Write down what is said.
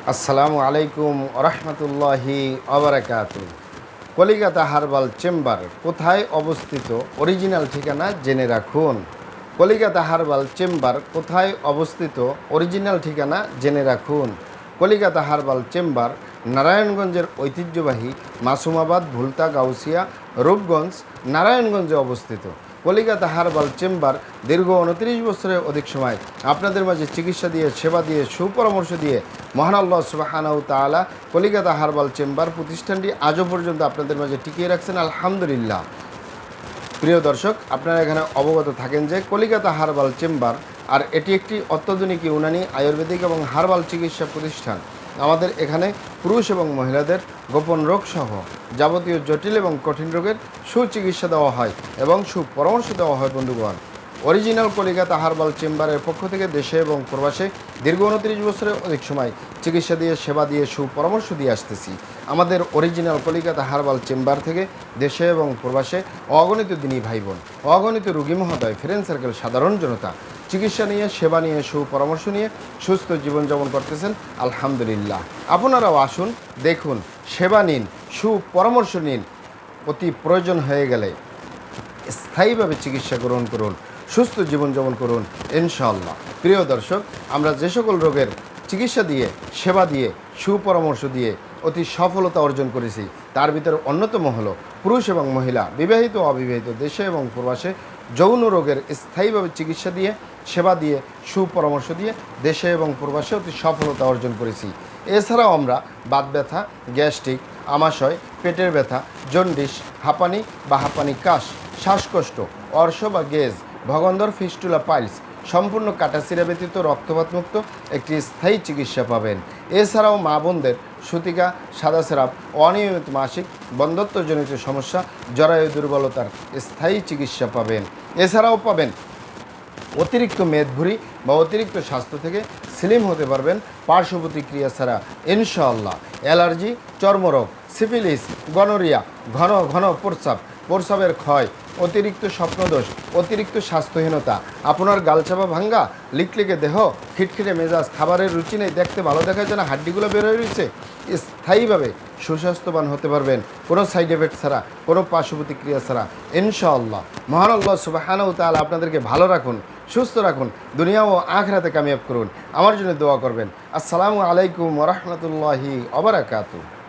আসসালামু আলাইকুম রহমতুল্লাহি ওবারাকাতু। কলিকাতা হার্বাল চেম্বার কোথায় অবস্থিত? অরিজিনাল ঠিকানা জেনে রাখুন। কলিকাতা হার্বাল চেম্বার কোথায় অবস্থিত? অরিজিনাল ঠিকানা জেনে রাখুন। কলিকাতা হার্বাল চেম্বার নারায়ণগঞ্জের ঐতিহ্যবাহী মাসুমাবাদ, ভুলতা, গাউসিয়া, রূপগঞ্জ, নারায়ণগঞ্জে অবস্থিত। কলিকাতা হার্বাল চেম্বার দীর্ঘ 29 বছরের অধিক সময় আপনাদের মাঝে চিকিৎসা দিয়ে, সেবা দিয়ে, সুপরামর্শ দিয়ে মহান আল্লাহ সুবহানাহু তাআলা কলিকাতা হার্বাল চেম্বার প্রতিষ্ঠানটি আজও পর্যন্ত আপনাদের মাঝে টিকিয়ে রাখছেন, আলহামদুলিল্লাহ। প্রিয় দর্শক, আপনারা এখানে অবগত থাকেন যে কলিকাতা হার্বাল চেম্বার আর এটি একটি অত্যাধুনিক ইউনানি, আয়ুর্বেদিক এবং হার্বাল চিকিৎসা প্রতিষ্ঠান। আমাদের এখানে পুরুষ এবং মহিলাদের গোপন রোগ সহ যাবতীয় জটিল এবং কঠিন রোগের সুচিকিৎসা দেওয়া হয় এবং সুপরামর্শ দেওয়া হয়। বন্ধুগণ, অরিজিনাল কলিকাতা হার্বাল চেম্বারের পক্ষ থেকে দেশে এবং প্রবাসে দীর্ঘ 29 বছরের অধিক সময় চিকিৎসা দিয়ে, সেবা দিয়ে, সুপরামর্শ দিয়ে আসতেছি। আমাদের অরিজিনাল কলিকাতা হার্বাল চেম্বার থেকে দেশে এবং প্রবাসে অগণিত দিনী ভাই বোন, অগণিত রোগী মহোদয়, ফ্রেন্ড সার্কেল, সাধারণ জনতা চিকিৎসা নিয়ে, সেবা নিয়ে, সুপরামর্শ নিয়ে সুস্থ জীবনযাপন করতেছেন, আলহামদুলিল্লাহ। আপনারাও আসুন, দেখুন, সেবা নিন, সুপরামর্শ নিন। অতি প্রয়োজন হয়ে গেলে স্থায়ীভাবে চিকিৎসা গ্রহণ করুন, সুস্থ জীবনযাপন করুন ইনশাআল্লাহ। প্রিয় দর্শক, আমরা যে সকল রোগের চিকিৎসা দিয়ে, সেবা দিয়ে, সুপরামর্শ দিয়ে অতি সফলতা অর্জন করেছি, তার ভিতরে অন্যতম হলো পুরুষ এবং মহিলা, বিবাহিত ও অবিবাহিত, দেশে এবং প্রবাসে যৌন রোগের স্থায়ীভাবে চিকিৎসা দিয়ে, সেবা দিয়ে, সুপরামর্শ দিয়ে দেশে এবং প্রবাসে অতি সফলতা অর্জন করেছি। এছাড়াও আমরা বাত ব্যথা, গ্যাস্ট্রিক, আমাশয়, পেটের ব্যথা, জন্ডিস, হাঁপানি বা হাঁপানি কাশ, শ্বাসকষ্ট, অর্শ বা গেজ, ভগন্দর, ফিস্টুলা, পাইলস সম্পূর্ণ কাটাছিরা ব্যতীত রক্তপাতমুক্ত একটি স্থায়ী চিকিৎসা পাবেন। এছাড়াও মা বোনদের সূতিকা, সাদা স্রাব, অনিয়মিত মাসিক, বন্ধ্যত্বজনিত সমস্যা, জরায়ু দুর্বলতার স্থায়ী চিকিৎসা পাবেন। এছাড়াও পাবেন অতিরিক্ত মেদভুঁড়ি বা অতিরিক্ত স্বাস্থ্য থেকে স্লিম হতে পারবেন পার্শ্ব প্রতিক্রিয়া ছাড়া ইনশাআল্লাহ। অ্যালার্জি, চর্মরোগ, সিফিলিস, গনোরিয়া, ঘন ঘন প্রস্রাবের ক্ষয়, অতিরিক্ত স্বপ্নদোষ, অতিরিক্ত স্বাস্থ্যহীনতা, আপনার গালচাপা ভাঙ্গা, লিকলিকে দেহ, খিটখিটে মেজাজ, খাবারের রুচি নেই, দেখতে ভালো দেখার জন্য হাড্ডিগুলো বের হয়ে রয়েছে, স্থায়ীভাবে সুস্বাস্থ্যবান হতে পারবেন কোনো সাইড এফেক্ট ছাড়া, কোনো পার্শ্ব প্রতিক্রিয়া ছাড়া ইনশাআল্লাহ। মহান আল্লাহ সুবহানাহু তাআলা আপনাদেরকে ভালো রাখুন, সুস্থ রাখুন, দুনিয়া ও আখিরাতে কামিয়াব করুন। আমার জন্য দোয়া করবেন। আসসালামু আলাইকুম ওয়া রাহমাতুল্লাহি ওয়া বারাকাতুহু।